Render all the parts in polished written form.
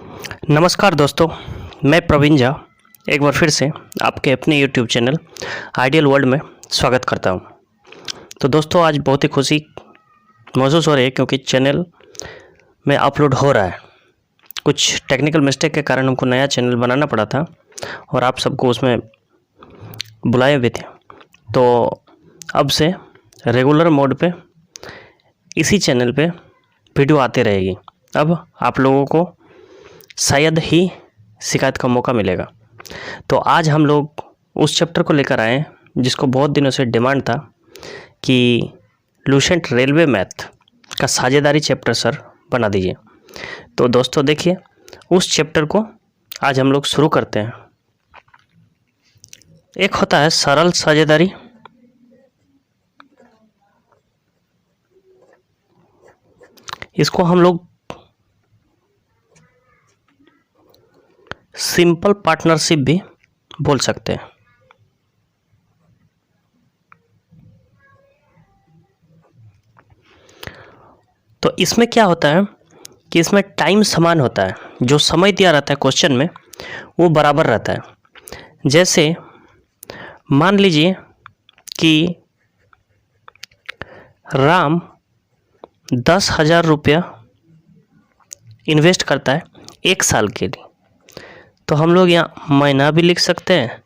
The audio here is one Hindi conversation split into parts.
नमस्कार दोस्तों, मैं प्रवीण झा एक बार फिर से आपके अपने YouTube चैनल आइडियल वर्ल्ड में स्वागत करता हूं। तो दोस्तों, आज बहुत ही खुशी महसूस हो रही है क्योंकि चैनल में अपलोड हो रहा है। कुछ टेक्निकल मिस्टेक के कारण हमको नया चैनल बनाना पड़ा था और आप सबको उसमें बुलाए भी थे। तो अब से रेगुलर मोड पे इसी चैनल पे वीडियो आते रहेगी। अब आप लोगों को शायद ही शिकायत का मौका मिलेगा। तो आज हम लोग उस चैप्टर को लेकर आए जिसको बहुत दिनों से डिमांड था कि लुसेंट रेलवे मैथ का साझेदारी चैप्टर सर बना दीजिए। तो दोस्तों देखिए, उस चैप्टर को आज हम लोग शुरू करते हैं। एक होता है सरल साझेदारी, इसको हम लोग सिंपल पार्टनरशिप भी बोल सकते हैं। तो इसमें क्या होता है कि इसमें टाइम समान होता है, जो समय दिया रहता है क्वेश्चन में वो बराबर रहता है। जैसे मान लीजिए कि राम 10,000 रुपया इन्वेस्ट करता है एक साल के लिए। तो हम लोग यहाँ महीना भी लिख सकते हैं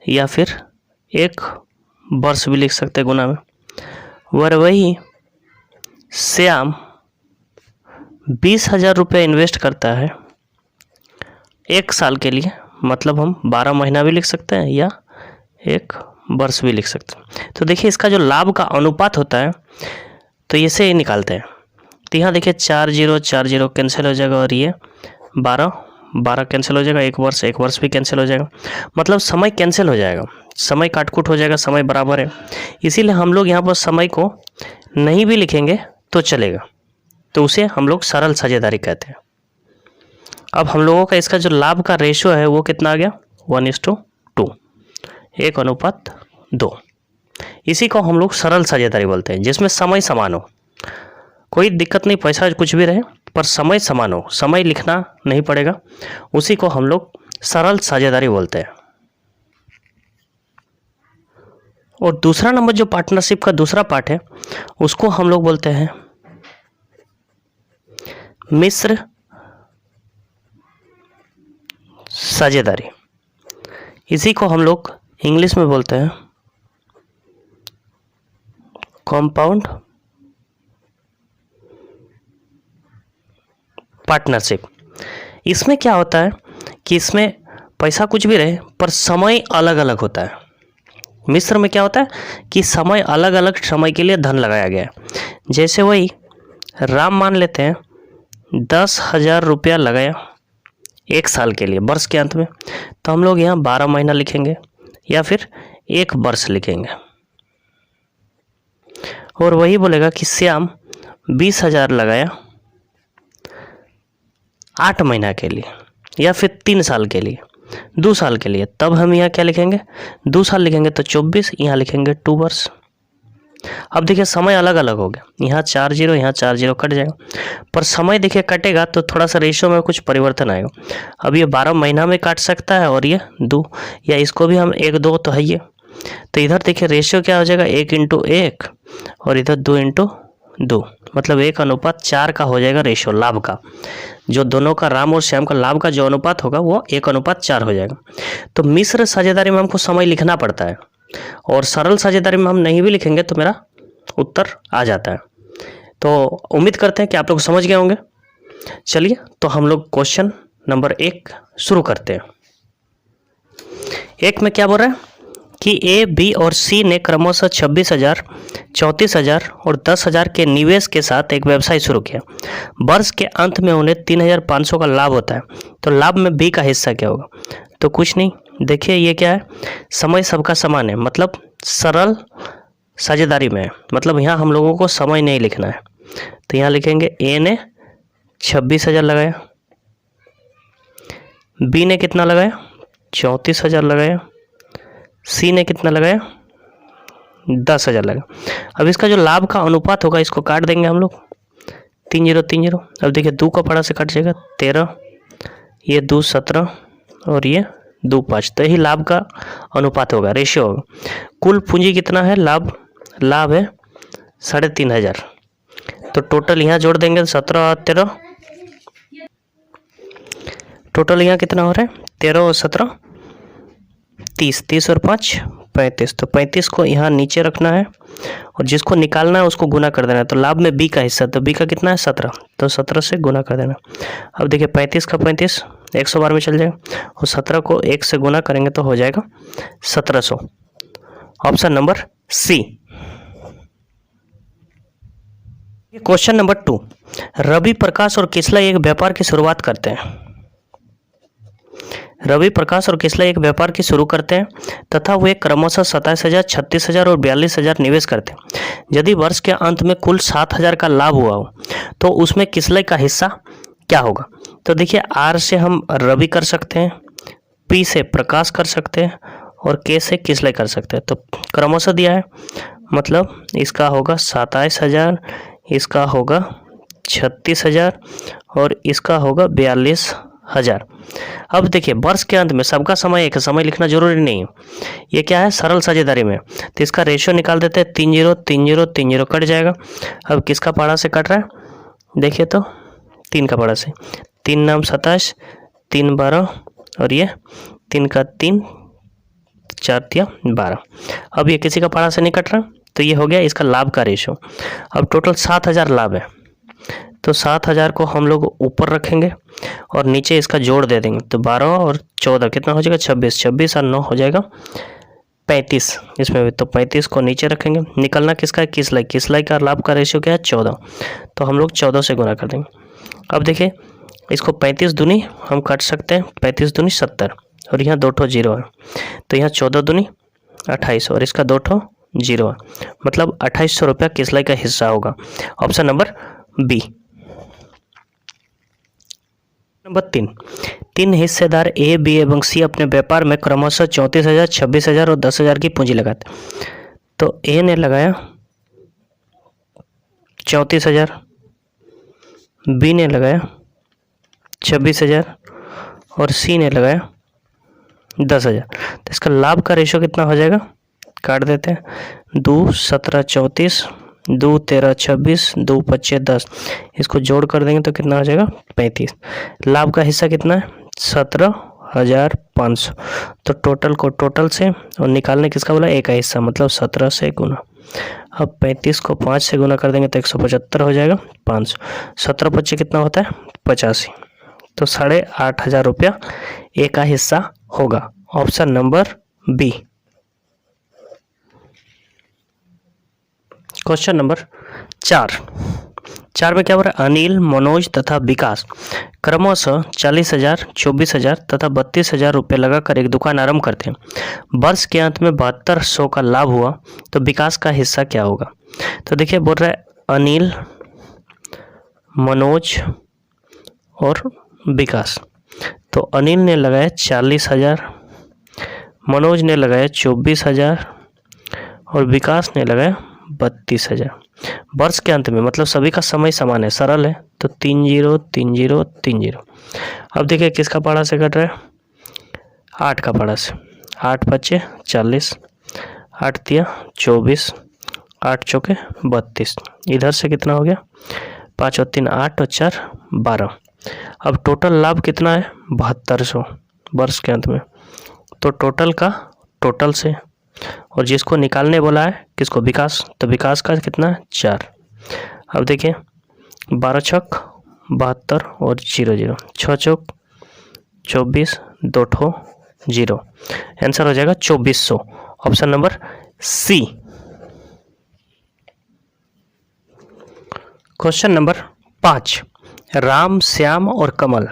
या फिर एक वर्ष भी लिख सकते हैं गुना में। वही श्याम 20,000 रुपया इन्वेस्ट करता है एक साल के लिए, मतलब हम 12 महीना भी लिख सकते हैं या एक वर्ष भी लिख सकते हैं। तो देखिए, इसका जो लाभ का अनुपात होता है तो इसे ही निकालते हैं। तो यहाँ देखिए 4 0 कैंसिल हो जाएगा और ये 12 कैंसिल हो जाएगा, एक वर्ष भी कैंसिल हो जाएगा, मतलब समय कैंसिल हो जाएगा, समय काटकुट हो जाएगा, समय बराबर है। इसीलिए हम लोग यहाँ पर समय को नहीं भी लिखेंगे तो चलेगा। तो उसे हम लोग सरल साझेदारी कहते हैं। अब हम लोगों का इसका जो लाभ का रेशियो है वो कितना आ गया, 1:2, 1:2। इसी को हम लोग सरल साझेदारी बोलते हैं, जिसमें समय समान हो। कोई दिक्कत नहीं, पैसा कुछ भी रहे पर समय समान हो, समय लिखना नहीं पड़ेगा, उसी को हम लोग सरल साझेदारी बोलते हैं। और दूसरा नंबर जो पार्टनरशिप का दूसरा पार्ट है उसको हम लोग बोलते हैं मिश्र साझेदारी। इसी को हम लोग इंग्लिश में बोलते हैं कॉम्पाउंड पार्टनरशिप। इसमें क्या होता है कि इसमें पैसा कुछ भी रहे पर समय अलग अलग होता है। मिश्र में क्या होता है कि समय अलग अलग समय के लिए धन लगाया गया है। जैसे वही राम मान लेते हैं 10,000 रुपया लगाया एक साल के लिए वर्ष के अंत में, तो हम लोग यहाँ 12 महीना लिखेंगे या फिर एक वर्ष लिखेंगे। और वही बोलेगा कि श्याम 20,000 लगाया 8 महीना के लिए या फिर 3 साल के लिए, 2 साल के लिए, तब हम यहाँ क्या लिखेंगे, 2 साल लिखेंगे तो 24, यहाँ लिखेंगे 2 वर्ष। अब देखिए समय अलग अलग हो गया, यहाँ 4 0 यहाँ 4 0 कट जाएगा, पर समय देखिए कटेगा तो थोड़ा सा रेशियो में कुछ परिवर्तन आएगा। अब ये 12 महीना में काट सकता है और ये 2, या इसको भी हम 1 2 तो है ये। तो इधर देखिए रेशियो क्या हो जाएगा, 1:1 और इधर 2:2, मतलब 1:4 का हो जाएगा रेशियो लाभ का। जो दोनों का राम और श्याम का लाभ का जो अनुपात होगा वो 1:4 हो जाएगा। तो मिश्र साझेदारी में हमको समय लिखना पड़ता है और सरल साझेदारी में हम नहीं भी लिखेंगे तो मेरा उत्तर आ जाता है। तो उम्मीद करते हैं कि आप लोग समझ गए होंगे। चलिए तो हम लोग क्वेश्चन नंबर 1 शुरू करते हैं। एक में क्या बोल रहा है कि ए, बी और सी ने क्रमशः 26,000, 34,000 और 10,000 के निवेश के साथ एक व्यवसाय शुरू किया। वर्ष के अंत में उन्हें 3,500 का लाभ होता है। तो लाभ में बी का हिस्सा क्या होगा, तो कुछ नहीं। देखिए ये क्या है, समय सबका समान है, मतलब सरल साझेदारी में है, मतलब यहाँ हम लोगों को समय नहीं लिखना है। तो यहाँ लिखेंगे ए ने 26,000 लगाया, बी ने कितना लगाया 34,000 लगाया, सी ने कितना लगाया 10,000 लगाया। अब इसका जो लाभ का अनुपात होगा इसको काट देंगे हम लोग, 3 0 3 0। अब देखिए 2 का फड़ा से कट जाएगा 13, ये 2.17 और ये 2.5, तो यही लाभ का अनुपात होगा, रेशियो होगा। कुल पूंजी कितना है? लाभ है 3,500। तो टोटल यहाँ जोड़ देंगे 17 और 13, टोटल यहाँ कितना हो रहा है? 13 और 17 30, 30 और 5 35। तो 35 को यहाँ नीचे रखना है और जिसको निकालना है उसको गुना कर देना है। तो लाभ में बी का हिस्सा, तो बी का कितना है? 17, तो 17 से गुना कर देना। अब देखिए 35 का 35 100 बार में चल जाएगा और 17 को 1 से गुना करेंगे तो हो जाएगा 1700। Option number C. Question number 2, Ravi Prakash और किसला एक व्यापार की शुरुआत करते हैं। रवि प्रकाश और किसला एक व्यापार की शुरू करते हैं तथा वे क्रमशः 27,000, 36,000 और 42,000 निवेश करते हैं। यदि वर्ष के अंत में कुल 7,000 का लाभ हुआ हो तो उसमें किसले का हिस्सा क्या होगा? तो देखिए आर से हम रवि कर सकते हैं, पी से प्रकाश कर सकते हैं और के से किसले कर सकते हैं। तो क्रमशः दिया है, मतलब इसका होगा 27,000, इसका होगा 36,000 और इसका होगा 42,000। अब देखिए वर्ष के अंत में सबका समय एक समय लिखना जरूरी नहीं है, ये क्या है? सरल साझेदारी में। तो इसका रेशियो निकाल देते हैं, 30 30 30 कट जाएगा। अब किसका पाड़ा से कट रहा है? देखिए तो 3 का पाड़ा से, 3 नाम 27, 3 12 और ये 3 का 3 4 तिया 12। अब ये किसी का पाड़ा से नहीं कट रहा, तो ये हो गया इसका लाभ का रेशियो। अब टोटल 7,000 लाभ है, तो 7,000 को हम लोग ऊपर रखेंगे और नीचे इसका जोड़ दे देंगे। तो 12 और 14 कितना हो जाएगा? 26, 26 और 9 हो जाएगा 35 इसमें भी। तो 35 को नीचे रखेंगे। निकलना किसका है? किसलाई। किसलाई का लाभ का रेशियो क्या है? 14, तो हम लोग 14 से गुना कर देंगे। अब देखिए इसको 35 दूनी हम काट सकते हैं, 35 दूनी 70 और यहाँ 2 ठो 0 है, तो यहाँ 14 दूनी 28 और इसका 2 ठो 0 है, मतलब 2800 रुपया किसलाई का हिस्सा होगा। Option number B. नंबर 3 हिस्सेदार ए, बी एवं सी अपने व्यापार में क्रमशः 34,000, 26,000 और 10,000 की पूंजी लगाते। तो ए ने लगाया 34,000, बी ने लगाया 26,000 और सी ने लगाया 10,000। तो इसका लाभ का रेशियो कितना हो जाएगा? काट देते हैं, 2 17 34, 2 13 26, 2 25 10, इसको जोड़ कर देंगे तो कितना हो जाएगा? 35। लाभ का हिस्सा कितना है? 17,500। तो टोटल को टोटल से और निकालने किसका बोला? ए का हिस्सा, मतलब 17 से गुना। अब 35 को 5 से गुना कर देंगे तो 175 हो जाएगा 500। 17 25 कितना होता है? 85। तो 8,500 रुपया ए का हिस्सा होगा। Option number B. Question number 4 में क्या हो रहा है? अनिल, मनोज तथा विकास क्रमशः 40,000, 24,000 तथा 32,000 रुपये लगाकर एक दुकान आरंभ करते हैं। वर्ष के अंत में 7200 का लाभ हुआ तो विकास का हिस्सा क्या होगा? तो देखिए बोल रहा है अनिल, मनोज और विकास। तो अनिल ने लगाया 40,000, मनोज ने लगाया 24,000 और विकास ने लगाया 32,000। वर्ष के अंत में, मतलब सभी का समय समान है, सरल है, तो 30 30 30। अब देखिए किसका पाड़ा से कट रहा है? 8 का पाड़ा से। 8 5 40, 8 तिया 24, 8 चौके 32। इधर से कितना हो गया? 5 और 3 8 और 4 12। अब टोटल लाभ कितना है? 7200 वर्ष के अंत में। तो टोटल का टोटल से, और जिसको निकालने बोला है किसको? विकास, तो विकास का कितना है? 4। अब देखिए 12 छक 72 और 0 0, 6 चौक 24, 2 ठो 0, आंसर हो जाएगा 2400। Option number C. Question number 5, Ram, Shyam और कमल।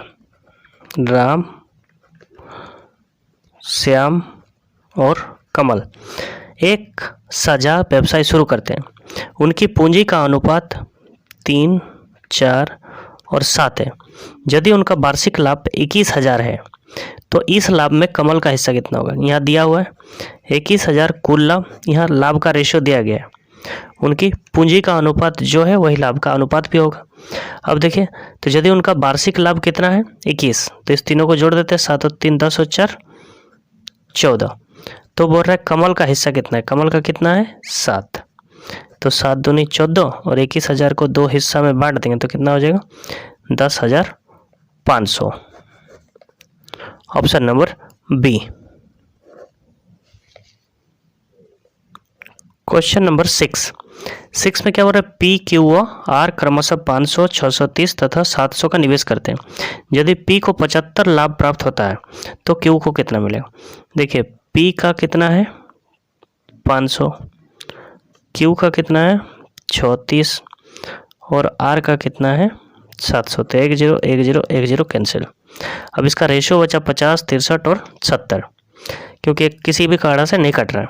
राम, श्याम और कमल एक साझा व्यवसाय शुरू करते हैं। उनकी पूंजी का अनुपात 3, 4 और 7 है। यदि उनका वार्षिक लाभ 21,000 है तो इस लाभ में कमल का हिस्सा कितना होगा? यहाँ दिया हुआ है 21,000 कुल लाभ, यहाँ लाभ का रेशियो दिया गया है उनकी पूंजी का अनुपात जो है वही लाभ का अनुपात भी होगा। अब देखिए, तो यदि उनका वार्षिक लाभ कितना है 21, तो इस तीनों को जोड़ देते हैं, 7 और 3 10 और 4 14। तो बोल रहा है कमल का हिस्सा कितना है, कमल का कितना है 7, तो 7 दूनी 14 और 21,000 को 2 हिस्सा में बांट देंगे तो कितना हो जाएगा 10,500। Option number B. Question number 6 में क्या हो रहा है, पी क्यू व आर क्रमशः 500, 630 तथा 700 का निवेश करते हैं। यदि पी को 75 लाभ प्राप्त होता है तो क्यू को कितना मिलेगा। देखिए, पी का कितना है 500, क्यू का कितना है 36 और आर का कितना है 700। तो 1 0 1 0 1 0 कैंसिल। अब इसका रेशियो बचा 50, 63 और 70, क्योंकि किसी भी कारणा से नहीं कट रहा है।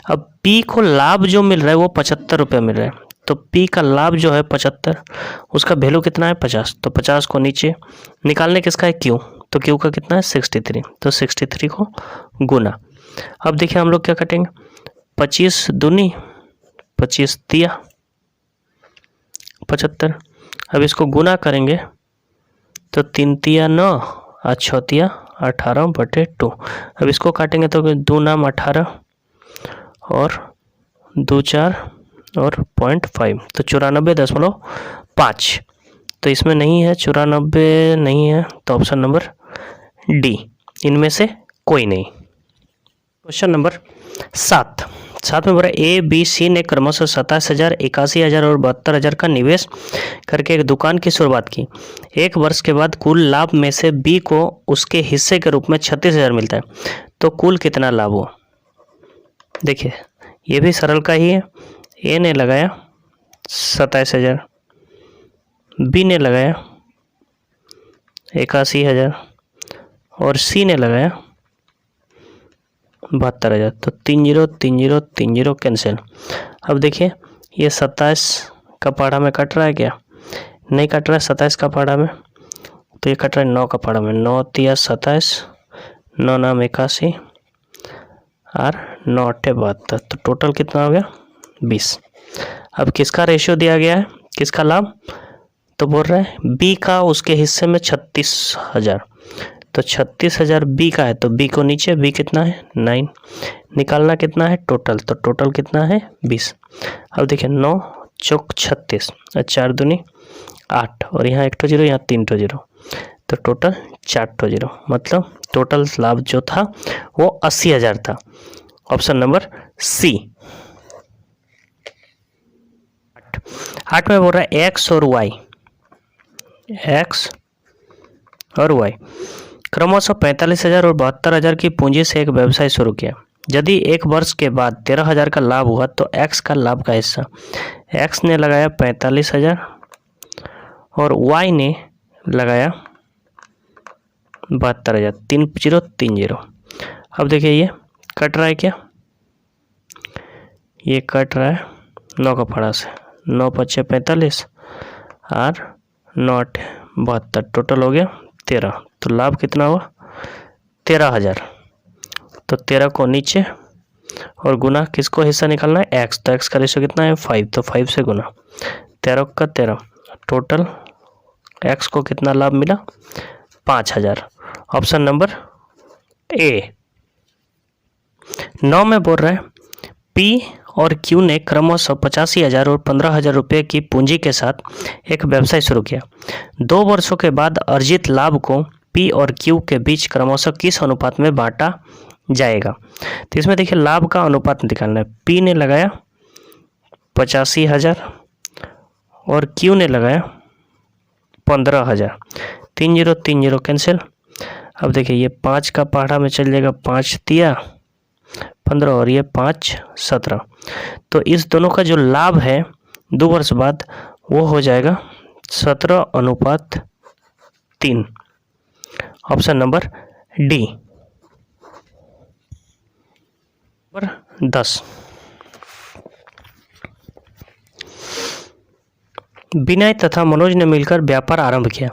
अब पी को लाभ जो मिल रहा है वो 75 रुपये मिल रहा है, तो पी का लाभ जो है 75, उसका वैल्यू कितना है 50, तो 50 को नीचे निकालने किसका है क्यू, तो क्यू का कितना है 63, तो 63 को गुना। अब देखिए हम लोग क्या कटेंगे, 25 दूनी 25 तिया 75। अब इसको गुना करेंगे तो 3 तिया 9 और 6 तिया 18/2। अब इसको काटेंगे तो 2 नाम 18 और 2 4 और 0.5, तो 94.5। तो इसमें नहीं है 94, नहीं है, तो ऑप्शन नंबर डी, इनमें से कोई नहीं। क्वेश्चन नंबर 7 में बोला ए बी सी ने क्रमशः 27,000, 81,000 और 72,000 का निवेश करके एक दुकान की शुरुआत की। एक वर्ष के बाद कुल लाभ में से बी को उसके हिस्से के रूप में 36,000 मिलता है, तो कुल कितना लाभ हुआ। देखिए ये भी सरल का ही है। ए ने लगाया 27,000, बी ने लगाया 81,000 और सी ने लगाया 72,000, तो 3 0 3 0 3 0 कैंसिल। अब देखिए ये 27 का पहाड़ा में कट रहा है क्या, नहीं कट रहा है 27 का पहाड़ा में, तो ये कट रहा है 9 का पहाड़ा में, 9 तिया 27, 9 नाम 81 और 9 8 72, तो टोटल कितना हो गया 20। अब किसका रेशियो दिया गया है, किसका लाभ, तो बोल रहा है बी का उसके हिस्से में 36,000, तो 36,000 बी का है, तो बी को नीचे, बी कितना है 9, निकालना कितना है टोटल, तो टोटल कितना है 20। अब देखिए 9 चौक 36 और 4 दूनी 8 और यहाँ 1 0 यहाँ 3 0, तो टोटल 4 0, मतलब टोटल लाभ जो था वो 80,000 था। ऑप्शन नंबर सी। 8 में बोल रहा है एक्स और वाई, एक्स और वाई क्रमशः 45,000 और 72,000 की पूंजी से एक व्यवसाय शुरू किया। यदि एक वर्ष के बाद 13,000 का लाभ हुआ तो एक्स का लाभ का हिस्सा, एक्स ने लगाया 45,000 और वाई ने लगाया 72,000, 3 0 3 0। अब देखिए ये कट रहा है क्या, ये कट रहा है 9 का पहाड़ा से, 9 5 45 और 9 8 72, टोटल हो गया 13, तो लाभ कितना हुआ 13,000, तो 13 को नीचे और गुना किसको हिस्सा निकालना है एक्स, तो एक्स का रेशियो कितना है 5, तो 5 से गुना 13 का 13, टोटल एक्स को कितना लाभ मिला 5,000। Option number A. 9 में बोल रहा है पी और क्यू ने क्रमशः 85,000 और 15,000 रुपये की पूंजी के साथ एक व्यवसाय शुरू किया। 2 वर्षों के बाद अर्जित लाभ को पी और क्यू के बीच क्रमशः किस अनुपात में बांटा जाएगा। तो इसमें देखिए लाभ का अनुपात निकालना है। पी ने लगाया 85,000 और क्यू ने लगाया 15,000, 3 0 3 0 कैंसिल। अब देखिए ये 5 का पहाड़ा में चल जाएगा, 5 तिया 15 और ये 5 17, तो इस दोनों का जो लाभ है 2 वर्ष बाद वो हो जाएगा 17:3। Option number D. नंबर 10, विनय तथा मनोज ने मिलकर व्यापार आरंभ किया।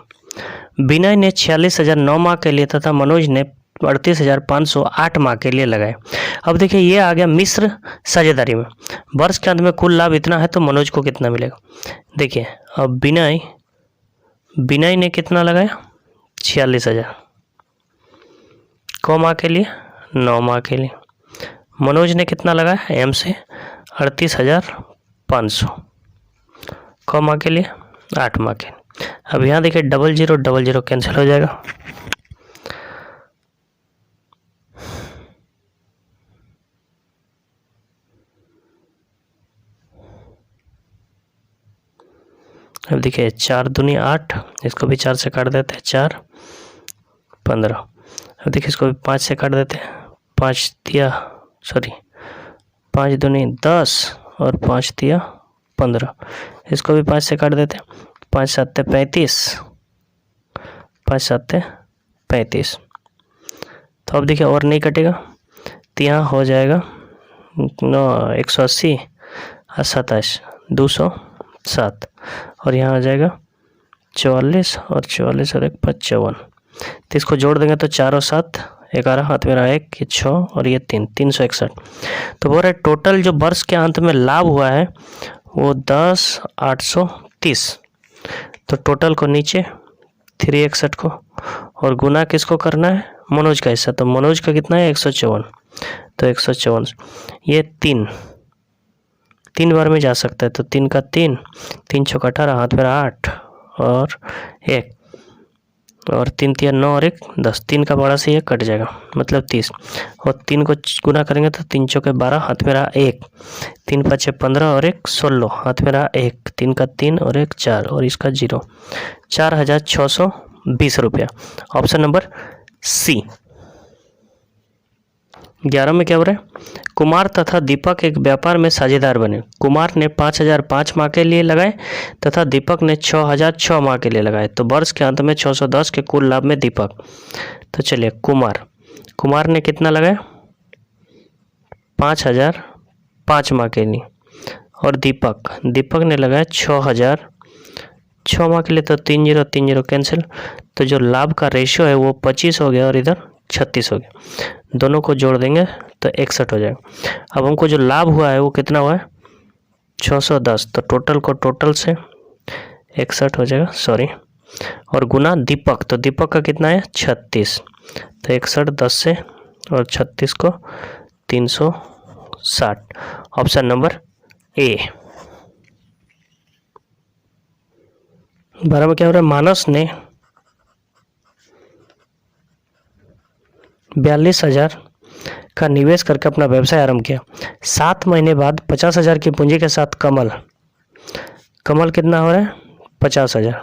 विनय ने 46,000 9 माह के लिए तथा मनोज ने 38,500 8 माह के लिए लगाए। अब देखिए ये आ गया मिश्र साझेदारी में। वर्ष के अंत में कुल लाभ इतना है तो मनोज को कितना मिलेगा। देखिए अब विनय ने कितना लगाया 46,000 क माह के लिए 9 माह के लिए। मनोज ने कितना लगाया एम से 38,500 क माह के लिए 8 माह के लिए। अब यहाँ देखिए 00 कैंसिल हो जाएगा। अब देखिए 4 दूनी 8, इसको भी 4 से काट देते हैं 4 15। अब देखिए इसको भी 5 से काट देते हैं 5 दूनी 10 और 5 दिया 15। इसको भी 5 से काट देते हैं 5 7 35 5 7 35। तो अब देखिए और नहीं कटेगा तो यहाँ हो जाएगा 180 और 27 207 और यहाँ आ जाएगा 44 और 44 और 1 55। तो इसको जोड़ देंगे तो 4 और 7 11, हाथ में रहा 1, ये 6 और ये 3 361। तो बोल रहे टोटल जो वर्ष के अंत में लाभ हुआ है वो 10,830। तो टोटल को नीचे 361 को और गुना किसको करना है मनोज का हिस्सा। तो मनोज का कितना है 154। तो 154 ये 3 बार में जा सकता है। तो 3 का 3 3 6 18, हाथ में 8 और 1 और 3 3 9 और 1 10। 3 का बड़ा से ये कट जाएगा मतलब 30 और 3 को गुना करेंगे तो 3 चौके 12, हाथ में रहा 1 3 5 15 और 1 16, हाथ में रहा 1 3 का 3 और 1 4 और इसका 0 4,620 रुपया। ऑप्शन नंबर सी। 11 में क्या हो रहा है कुमार तथा दीपक एक व्यापार में साझेदार बने। कुमार ने 5,000 5 माह के लिए लगाए तथा दीपक ने 6,000 6 माह के लिए लगाए। तो वर्ष के अंत में 610 के कुल लाभ में दीपक। तो चलिए कुमार ने कितना लगाया 5,000 5 माह के लिए और दीपक ने लगाया 6,000 6 माह के लिए। तो 30 30 कैंसिल। तो जो लाभ का रेशियो है वो 25 हो गया और इधर 36 हो गया। दोनों को जोड़ देंगे तो 61 हो जाएगा। अब हमको जो लाभ हुआ है वो कितना हुआ है 610। तो टोटल को टोटल से 61 हो जाएगा और गुना दीपक। तो दीपक का कितना है 36। तो 61 10 से और 36 को 360। Option number A. 12 में क्या हो रहा है मानस ने 42,000 का निवेश करके अपना व्यवसाय आरंभ किया। 7 महीने बाद 50,000 की पूंजी के साथ कमल कितना हो रहा है 50,000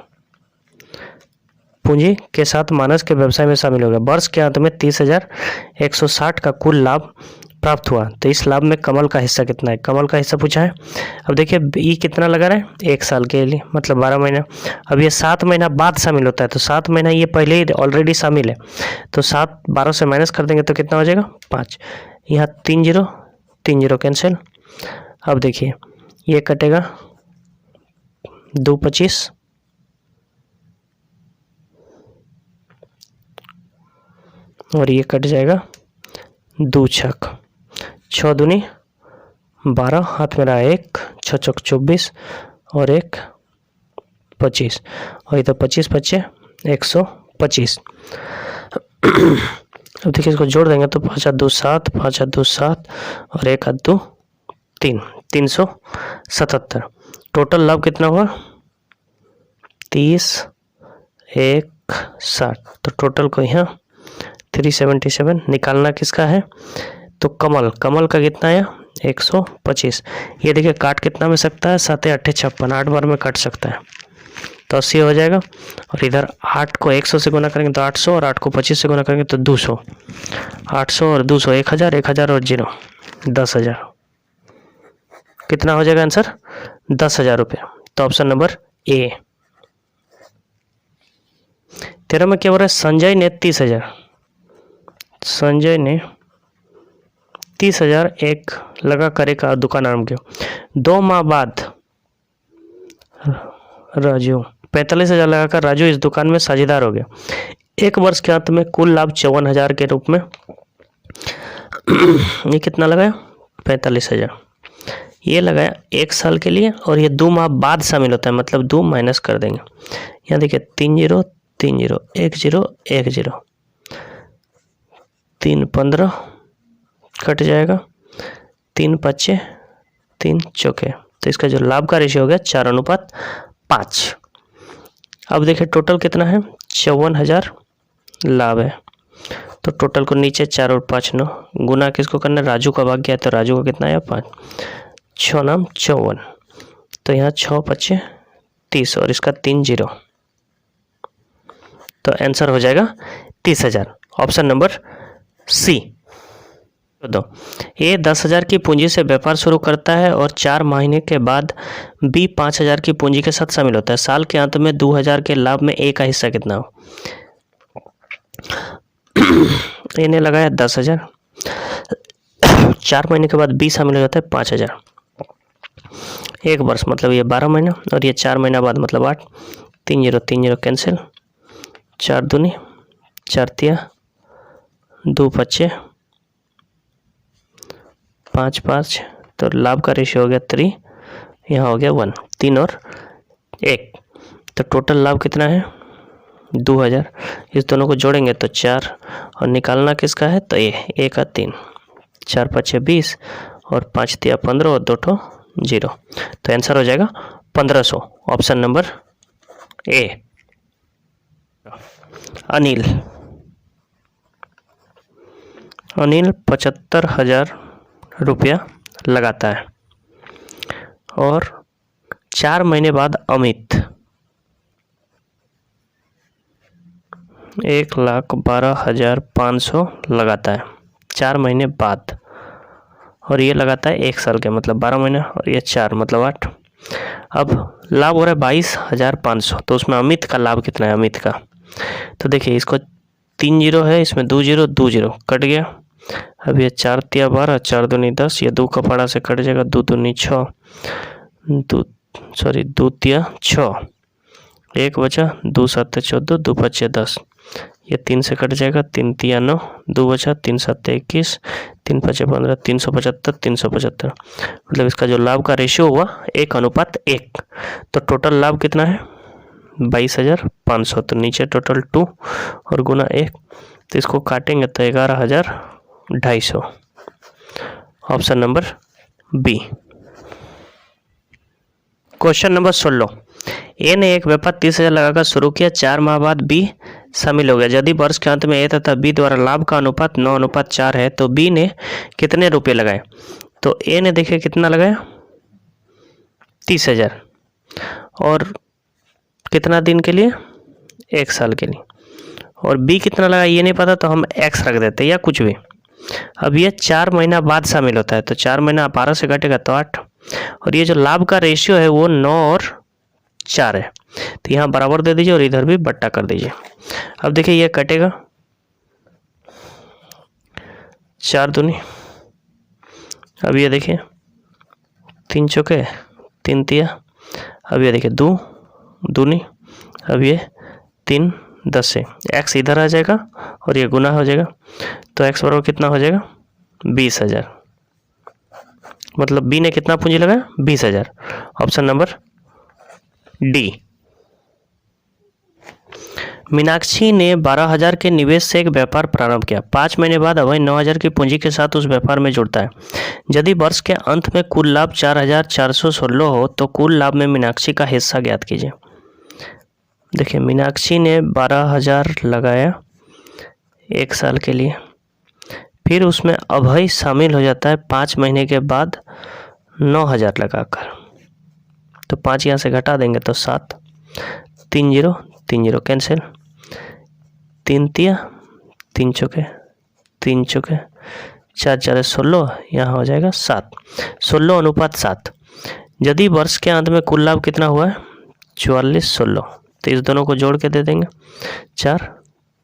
पूंजी के साथ मानस के व्यवसाय में शामिल हो गया। वर्ष के अंत में 30,160 का कुल लाभ प्राप्त हुआ। तो इस लाभ में कमल का हिस्सा कितना है कमल का हिस्सा पूछा है। अब देखिए ये कितना लगा रहा है 1 साल के लिए मतलब 12 महीना। अब ये 7 महीना बाद शामिल होता है तो 7 महीना ये पहले ही ऑलरेडी शामिल है। तो 7 12 से माइनस कर देंगे तो कितना हो जाएगा 5। यहाँ 30 कैंसिल। अब देखिए ये कटेगा 2 25 और ये कट जाएगा 2 छक 6 दूनी 12, हाथ में रहा 1 6 चौक 24 और 1 25 और इधर 25 25 125। अब देखिए इसको जोड़ देंगे तो 5 2 7 5 2 7 और 1 2 3 377। टोटल लाभ कितना हुआ 30 1 60। तो टोटल को यहाँ 377 निकालना किसका है तो कमल का कितना है 125। ये देखिए काट कितना में सकता है 7 8 56 8 बार में काट सकता है तो 80 हो जाएगा। और इधर 8 को 100 से गुना करेंगे तो 800 और 8 को 25 से गुना करेंगे तो 200। 800 और 200 1000 1000 और 0 10,000। कितना हो जाएगा आंसर 10,000 रुपये। तो ऑप्शन नंबर ए। 13 में क्या हो रहा है संजय ने 30,000 एक लगा कर एक दुकान आरंभ किया। 2 माह बाद राजू 45,000 लगाकर राजू इस दुकान में साझेदार हो गया। एक वर्ष के अंत में कुल लाभ 54,000 के रूप में ये कितना लगाया 45,000 ये लगाया एक साल के लिए, और ये 2 माह बाद शामिल होता है, मतलब 2 माइनस कर देंगे। यहाँ देखिए 3 0 3 0 1 0 1 0 3 15 कट जाएगा, 3 5 3 चौके, तो इसका जो लाभ का रेशियो हो गया 4:5। अब देखिए टोटल कितना है 54,000 लाभ है, तो टोटल को नीचे 4 और 5 9 गुना किसको करना है, राजू का भाग गया, तो राजू का कितना है 5, 6 नाम 54, तो यहाँ 6 5 30 और इसका 3 0, तो आंसर हो जाएगा 30,000, ऑप्शन नंबर सी। दो ए 10,000 की पूंजी से व्यापार शुरू करता है और 4 महीने के बाद बी 5,000 की पूंजी के साथ शामिल होता है। साल के अंत में 2,000 के लाभ में ए का हिस्सा कितना हो। ए ने लगाया 10,000, 4 महीने के बाद बी शामिल हो जाता है 5,000, एक वर्ष मतलब ये 12 महीना, और ये 4 महीना बाद मतलब 8, 3 0 3 0 कैंसिल, 4 दूनी 4 तिया 2 5 5 5, तो लाभ का रेशियो हो गया 3, यहाँ हो गया 1, 3 और 1, तो टोटल लाभ कितना है 2,000। इस दोनों को जोड़ेंगे तो 4, और निकालना किसका है तो ए का 3, 4 5 20 और 5 तिया 15 और 2 ठो 0, तो आंसर हो जाएगा 1500, ऑप्शन नंबर ए। अनिल 75,000 रुपया लगाता है और 4 महीने बाद अमित 1,12,500 लगाता है 4 महीने बाद, और ये लगाता है 1 साल के मतलब 12 महीने, और ये 4 मतलब 8। अब लाभ हो रहा है 22,500, तो उसमें अमित का लाभ कितना है अमित का, तो देखिए इसको 3 0 है, इसमें 2 0 2 0 कट गया। अब ये 4 तिया 12 4 दूनी 10, ये 2 का पाड़ा से कट जाएगा, 2 दूनी 6 2 तिया 6, 1 बचा, 2 7 14 2 5 10, ये 3 से कट जाएगा, 3 तिया 9 2 बचा, 3 7 21 3 5 15 375 375, मतलब इसका जो लाभ का रेशियो हुआ 1:1, तो टोटल लाभ कितना है 22,500, तो नीचे टोटल 2 और गुना 1, तो इसको काटेंगे तो 11,250, option number B. Question number 16, A ने एक व्यापार 30,000 लगाकर शुरू किया, 4 माह बाद बी शामिल हो गया। यदि वर्ष के अंत में ए तथा बी द्वारा लाभ का अनुपात 9:4 है तो बी ने कितने रुपए लगाए। तो ए ने देखिए कितना लगाया 30,000, और कितना दिन के लिए 1 साल के लिए, और बी कितना लगा ये नहीं पता, तो हम एक्स रख देते या कुछ भी। अब ये 4 महीना बाद शामिल होता है, तो 4 महीना 12 से घटेगा तो 8, और ये जो लाभ का रेशियो है वो 9 और 4 है, तो यहाँ बराबर दे दीजिए और इधर भी बट्टा कर दीजिए। अब देखिए ये कटेगा 4 दूनी, अब ये देखिए 3 चौके 3 तिया, अब ये देखिए 2 दूनी, अब ये 3 10 से एक्स इधर आ जाएगा और ये गुना हो जाएगा, तो एक्स बराबर कितना हो जाएगा 20,000, मतलब बी ने कितना पूंजी लगाया 20,000, ऑप्शन नंबर डी। मीनाक्षी ने 12,000 के निवेश से एक व्यापार प्रारंभ किया, 5 महीने बाद वह 9,000 की पूंजी के साथ उस व्यापार में जुड़ता है। यदि वर्ष के अंत में कुल लाभ 4,416 हो तो कुल लाभ में मीनाक्षी का हिस्सा ज्ञात कीजिए। देखिए मीनाक्षी ने 12,000 लगाया 1 साल के लिए, फिर उसमें अभय शामिल हो जाता है 5 महीने के बाद 9,000 लगाकर, तो 5 यहाँ से घटा देंगे तो 7, 3 0 3 0 कैंसिल, 3 तिया 3 चौके 3 चौके 4 4 16, यहाँ हो जाएगा 7, 16:7। यदि वर्ष के अंत में कुल लाभ कितना हुआ है 44,16, तो इस दोनों को जोड़ के दे देंगे 4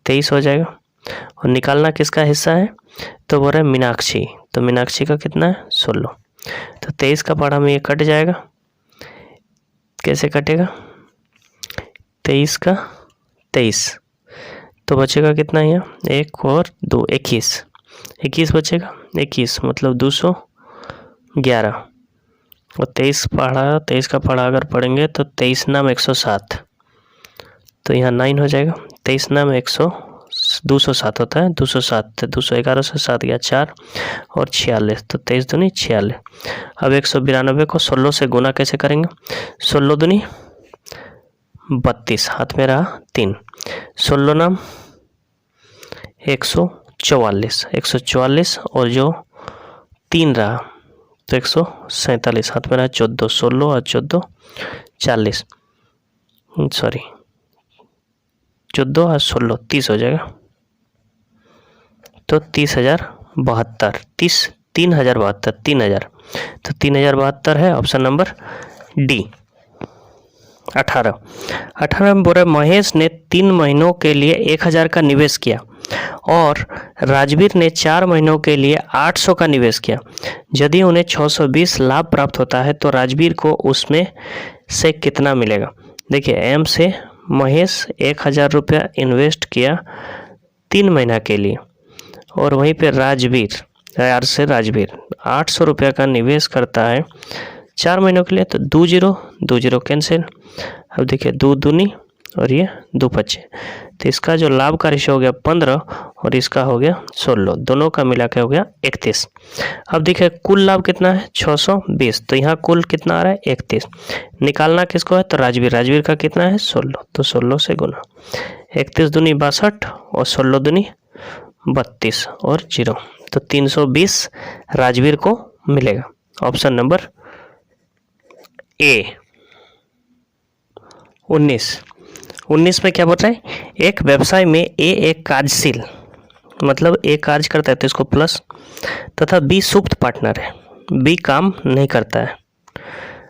23 हो जाएगा, और निकालना किसका हिस्सा है तो बोल रहे हैं मीनाक्षी, तो मीनाक्षी का कितना है 16, तो 23 का पढ़ा में ये कट जाएगा, कैसे कटेगा 23 का 23 तो बचेगा कितना यहाँ, 1 और 2 21, 21 बचेगा, 21 मतलब 211 और 23 का पढ़ा अगर पढ़ेंगे तो 23 नाम 107, तो यहाँ 9 हो जाएगा। 23 नाम 207 होता है, 207 211 से 7 गया 4 और 46, तो 23 दूनी 46। अब 192 को 16 से गुना कैसे करेंगे, 16 दूनी 32, हाथ में रहा 3, 16 नाम 144 और जो 3 रहा तो 147, हाथ में रहा 14, 16 और 14 40, सॉरी 14 और 16 30 हो जाएगा, तो 30,072, 30,072 तो 3072 है ऑप्शन नंबर डी। 18 में बोल रहा है महेश ने 3 महीनों के लिए 1000 का निवेश किया और राजवीर ने 4 महीनों के लिए 800 का निवेश किया। यदि उन्हें 620 लाभ प्राप्त होता है तो राजवीर को उसमें से कितना मिलेगा। देखिए एम से महेश 1000 रुपया इन्वेस्ट किया 3 महीना के लिए और वहीं पे राजवीर 800 रुपया का निवेश करता है 4 महीनों के लिए, तो 2 जीरो कैंसिल। अब देखिए 2 दूनी और ये 2 बचे, तो इसका जो लाभ का रेशियो हो गया 15 और इसका हो गया 16, दोनों का मिला के हो गया 31। अब देखिए कुल लाभ कितना है 620, तो यहाँ कुल कितना आ रहा है 31। निकालना किसको है तो राजवीर का कितना है 16, तो 16 से गुना 31 दूनी 62 और 16 दूनी 32 और 0, तो 320 राजवीर को मिलेगा। Option number A. 19 में क्या बोल रहा है, एक व्यवसाय में ए एक कार्यशील मतलब ए कार्य करता है तो इसको प्लस, तथा बी सुप्त पार्टनर है, बी काम नहीं करता है।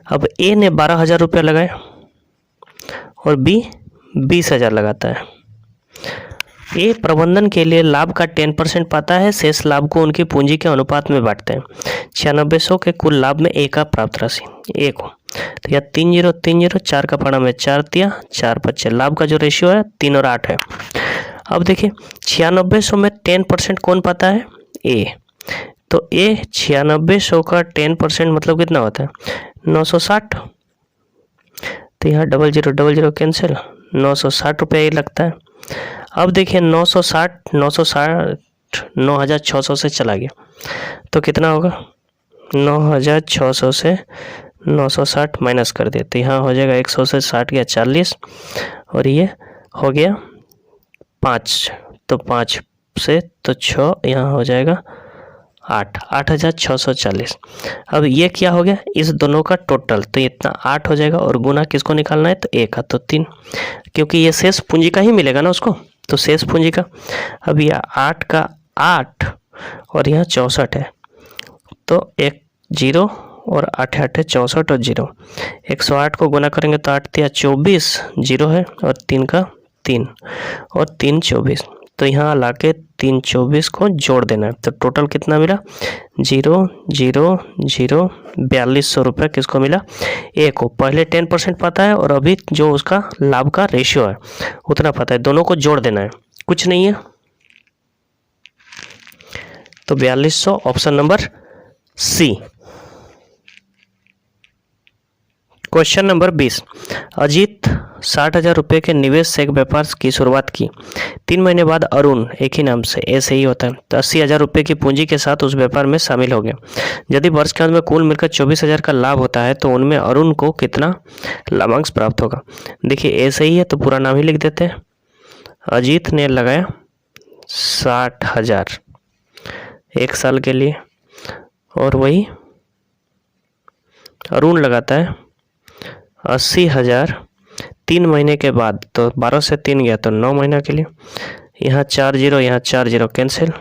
अब ए ने 12,000 रुपया लगाए और बी 20,000 लगाता है। ए प्रबंधन के लिए लाभ का 10% पाता है, शेष लाभ को उनकी पूंजी के अनुपात में बांटते हैं। 9600 के कुल लाभ में ए का प्राप्त राशि ए को, तो यह 3 4 का पढ़ा में 4 तिया 4 बच्चे, लाभ का जो रेशियो है 3 और 8 है। अब देखिए 9600 में 10% कौन पाता है ए, तो ए 9600 का 10% मतलब कितना होता है 960, तो यहाँ 00 कैंसिल, 960 रुपया ये लगता है। अब देखिए 9,600 से चला गया तो कितना होगा 9,600 से 960 माइनस कर दिया, तो यहाँ हो जाएगा 100 से 60 गया 40 और ये हो गया 5, तो 5 से तो 6, यहाँ हो जाएगा 8,640। अब ये क्या हो गया इस दोनों का टोटल, तो इतना 8 हो जाएगा और गुना किसको निकालना है तो ए का, तो 3, क्योंकि ये शेष पूंजी का ही मिलेगा ना उसको, तो शेष पूंजी का। अब यह 8 का 8 और यहाँ 64 है, तो 1 0 और 8 8 64 और 0, 108 को गुना करेंगे तो 8 तिया 24 0 है और 3 का 3 और 3 24, तो यहाँ लाके 3 24 को जोड़ देना है, तो टोटल कितना मिला 0 0 0 4200 रुपये किसको मिला ए को। पहले 10% पता है और अभी जो उसका लाभ का रेशियो है उतना पता है, दोनों को जोड़ देना है, कुछ नहीं है, तो 4200 option number C. Question number 20, Ajit 60,000 रुपये के निवेश से एक व्यापार की शुरुआत की। 3 महीने बाद अरुण एक ही नाम से ऐसे ही होता है तो 80,000 रुपये की पूंजी के साथ उस व्यापार में शामिल हो गया। यदि वर्ष के अंत में कुल मिलकर 24,000 का लाभ होता है तो उनमें अरुण को कितना लाभांश प्राप्त होगा। देखिए ऐसे ही है तो पूरा नाम ही लिख देते हैं। अजीत ने लगाया 60,000 1 साल के लिए और वही अरुण लगाता है 80,000 3 महीने के बाद, तो 12 से 3 गया तो 9 महीना के लिए, यहाँ 4 0 यहाँ 4 0 कैंसिल।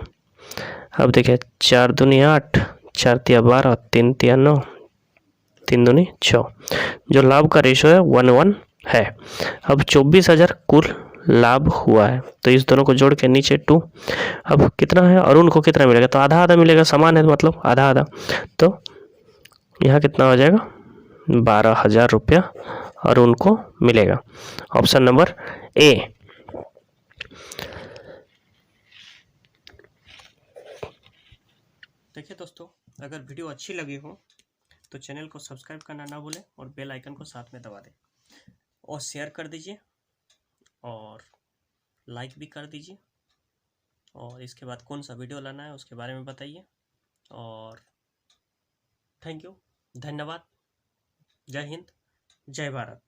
अब देखिए 4 दूनी 8 4 तिया 12 3 तिया 9 3 दूनी 6, जो लाभ का रेशो है 1:1 है। अब 24,000 कुल लाभ हुआ है तो इस दोनों को जोड़ के नीचे 2, अब कितना है अरुण को कितना मिलेगा तो आधा आधा मिलेगा, समान है मतलब आधा आधा, तो यहाँ कितना हो जाएगा 12,000 रुपया अरुण को मिलेगा। Option number A. देखिए दोस्तों, अगर वीडियो अच्छी लगी हो तो चैनल को सब्सक्राइब करना ना भूलें और बेल आइकन को साथ में दबा दें और शेयर कर दीजिए और लाइक भी कर दीजिए। और इसके बाद कौन सा वीडियो लाना है उसके बारे में बताइए। और थैंक यू, धन्यवाद, जय हिंद, जय भारत।